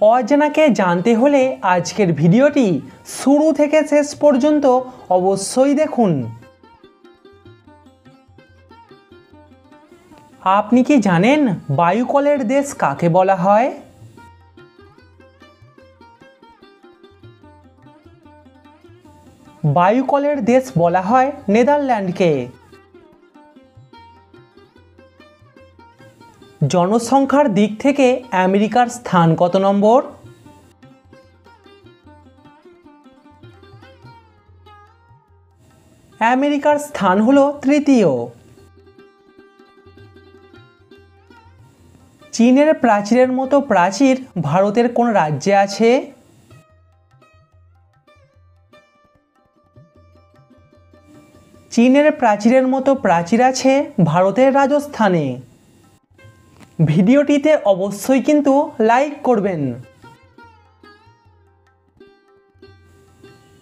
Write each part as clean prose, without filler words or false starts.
অজানাকে জানতে হলে আজকের ভিডিওটি শুরু থেকে শেষ পর্যন্ত অবশ্যই দেখুন। আপনি কি জানেন বায়ুকলের দেশ কাকে বলা হয়? বায়ুকলের দেশ বলা হয় নেদারল্যান্ডকে। জনসংখ্যার দিক থেকে আমেরিকার স্থান কত নম্বর? আমেরিকার স্থান হলো তৃতীয়। চীনের প্রাচীরের মতো প্রাচীর ভারতের কোন রাজ্যে আছে? চীনের প্রাচীরের মতো প্রাচীর আছে ভারতের রাজস্থানে। ভিডিওটিতে অবশ্যই কিন্তু লাইক করবেন।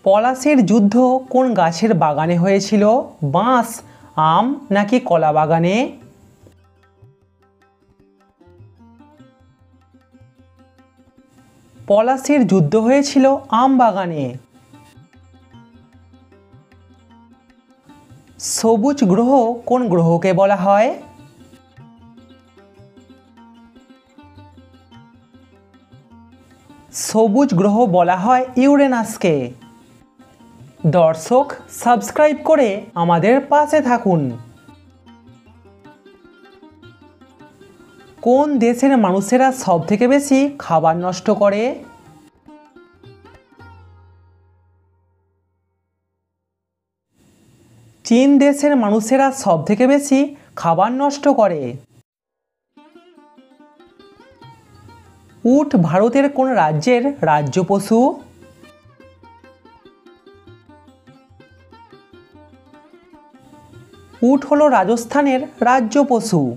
পলাশীর যুদ্ধ কোন গাছের বাগানে হয়েছিল? বাঁশ, আম নাকি কলা বাগানে? পলাশীর যুদ্ধ হয়েছিল আম বাগানে। সবুজ গ্রহ কোন গ্রহকে বলা হয়? সবুজ গ্রহ বলা হয় ইউরেনাসকে। দর্শক, সাবস্ক্রাইব করে আমাদের পাশে থাকুন। কোন দেশের মানুষেরা সবথেকে বেশি খাবার নষ্ট করে? চীন দেশের মানুষেরা সবথেকে বেশি খাবার নষ্ট করে। উট ভারতের কোন রাজ্যের রাজ্য পশু? উট হলো রাজস্থানের রাজ্য পশু।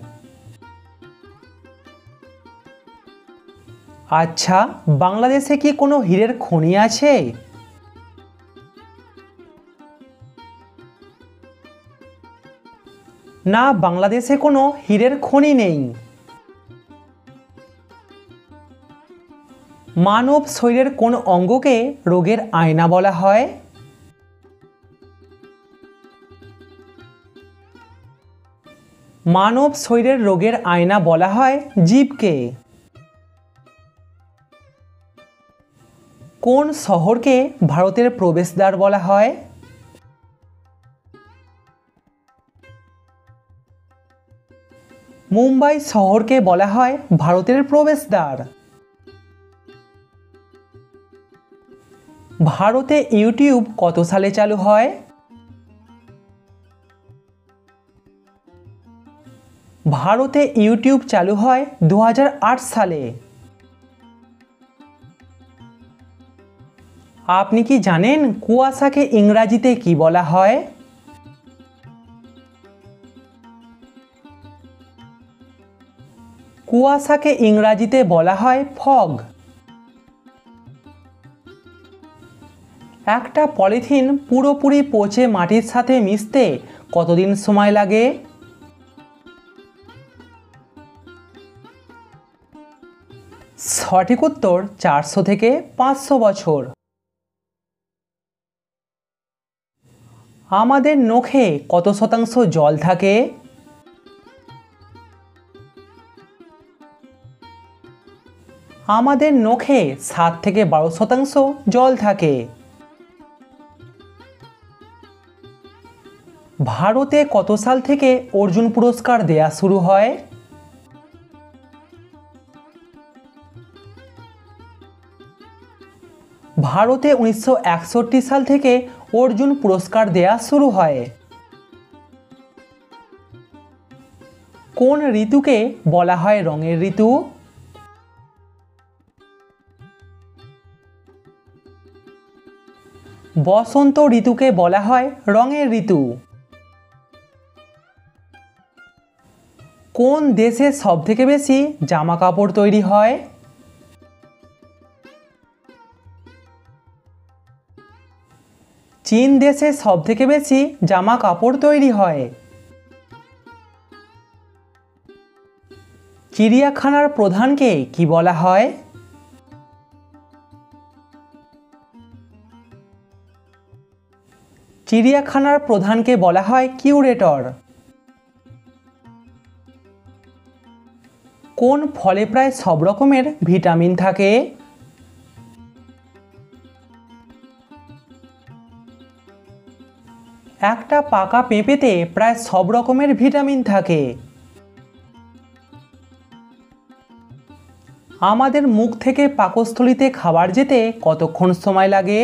আচ্ছা, বাংলাদেশে কি কোনো হীরের খনি আছে? না, বাংলাদেশে কোনো হীরের খনি নেই। মানব শরীরের কোন অঙ্গকে রোগের আয়না বলা হয়? মানব শরীরের রোগের আয়না বলা হয় জিভকে। কোন শহরকে ভারতের প্রবেশদ্বার বলা হয়? মুম্বাই শহরকে বলা হয় ভারতের প্রবেশদ্বার। ভারতে ইউটিউব কত সালে চালু হয়? ভারতে ইউটিউব চালু হয় 2008 সালে। আপনি কি জানেন কুয়াশাকে ইংরাজিতে কি বলা হয়? কুয়াশাকে ইংরাজিতে বলা হয় ফগ। একটা পলিথিন পুরোপুরি পচে মাটির সাথে মিশতে কতদিন সময় লাগে? সঠিক উত্তর 400 থেকে 500 বছর। আমাদের নখে কত শতাংশ জল থাকে? আমাদের নখে 7 থেকে 12% জল থাকে। ভারতে কত সাল থেকে অর্জুন পুরস্কার দেয়া শুরু হয়? ভারতে 1961 সাল থেকে অর্জুন পুরস্কার দেয়া শুরু হয়। কোন ঋতুকে বলা হয় রঙের ঋতু? বসন্ত ঋতুকে বলা হয় রঙের ঋতু। কোন দেশে সবথেকে বেশি জামা কাপড় তৈরি হয়? চীন দেশে সবথেকে বেশি জামা কাপড় তৈরি হয়। চিড়িয়াখানার প্রধানকে কি বলা হয়? চিড়িয়াখানার প্রধানকে বলা হয় কিউরেটর। কোন ফলে প্রায় সব রকমের ভিটামিন থাকে? একটা পাকা পেঁপেতে প্রায় সব রকমের ভিটামিন থাকে। আমাদের মুখ থেকে পাকস্থলীতে খাবার যেতে কতক্ষণ সময় লাগে?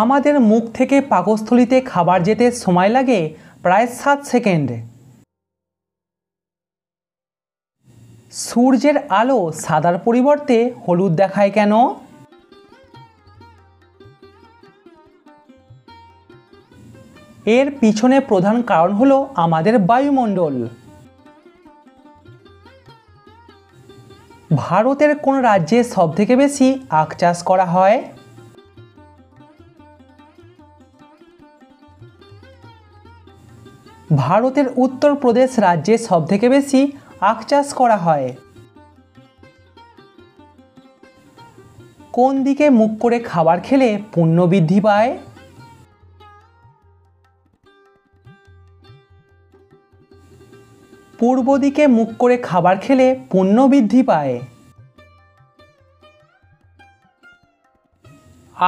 আমাদের মুখ থেকে পাকস্থলীতে খাবার যেতে সময় লাগে প্রায় 7 সেকেন্ড। সূর্যের আলো সাদার পরিবর্তে হলুদ দেখায় কেন? এর পিছনে প্রধান কারণ হলো আমাদের বায়ুমণ্ডল। ভারতের কোন রাজ্যে সবথেকে বেশি আখ চাষ করা হয়? ভারতের উত্তরপ্রদেশ রাজ্যে সবথেকে বেশি আখ চাষ করা হয়। কোন দিকে মুখ করে খাবার খেলে পুণ্য বৃদ্ধি পায়? পূর্ব দিকে মুখ করে খাবার খেলে পুণ্য বৃদ্ধি পায়।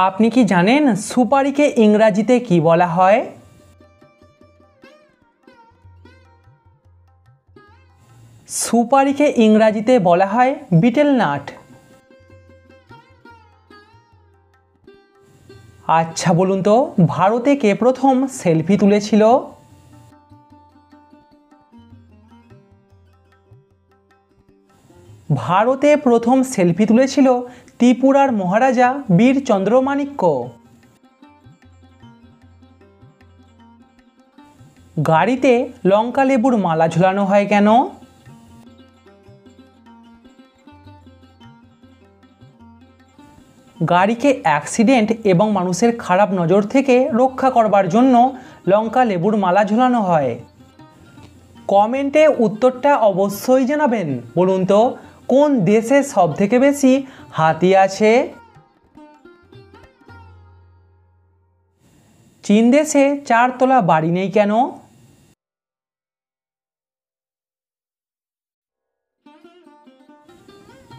আপনি কি জানেন সুপারিকে ইংরাজিতে কি বলা হয়? সুপারিকে ইংরাজিতে বলা হয় বিটেল নাট। আচ্ছা বলুন তো, ভারতে কে প্রথম সেলফি তুলেছিল? ভারতে প্রথম সেলফি তুলেছিল ত্রিপুরার মহারাজা বীর চন্দ্রমাণিক্য। গাড়িতে লঙ্কা লেবুর মালা ঝুলানো হয় কেন? গাড়িকে অ্যাক্সিডেন্ট এবং মানুষের খারাপ নজর থেকে রক্ষা করবার জন্য লঙ্কা লেবুর মালা ঝুলানো হয়। কমেন্টে উত্তরটা অবশ্যই জানাবেন। বলুন তো, কোন দেশে সবথেকে বেশি হাতি আছে? চীন দেশে 4 তলা বাড়ি নেই কেন?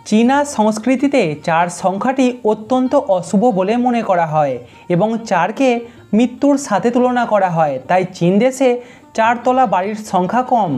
চীনা সংস্কৃতিতে 4 সংখ্যাটি অত্যন্ত অশুভ বলে মনে করা হয় এবং 4কে মৃত্যুর সাথে তুলনা করা হয়, তাই চীন দেশে 4 তলা বাড়ির সংখ্যা কম।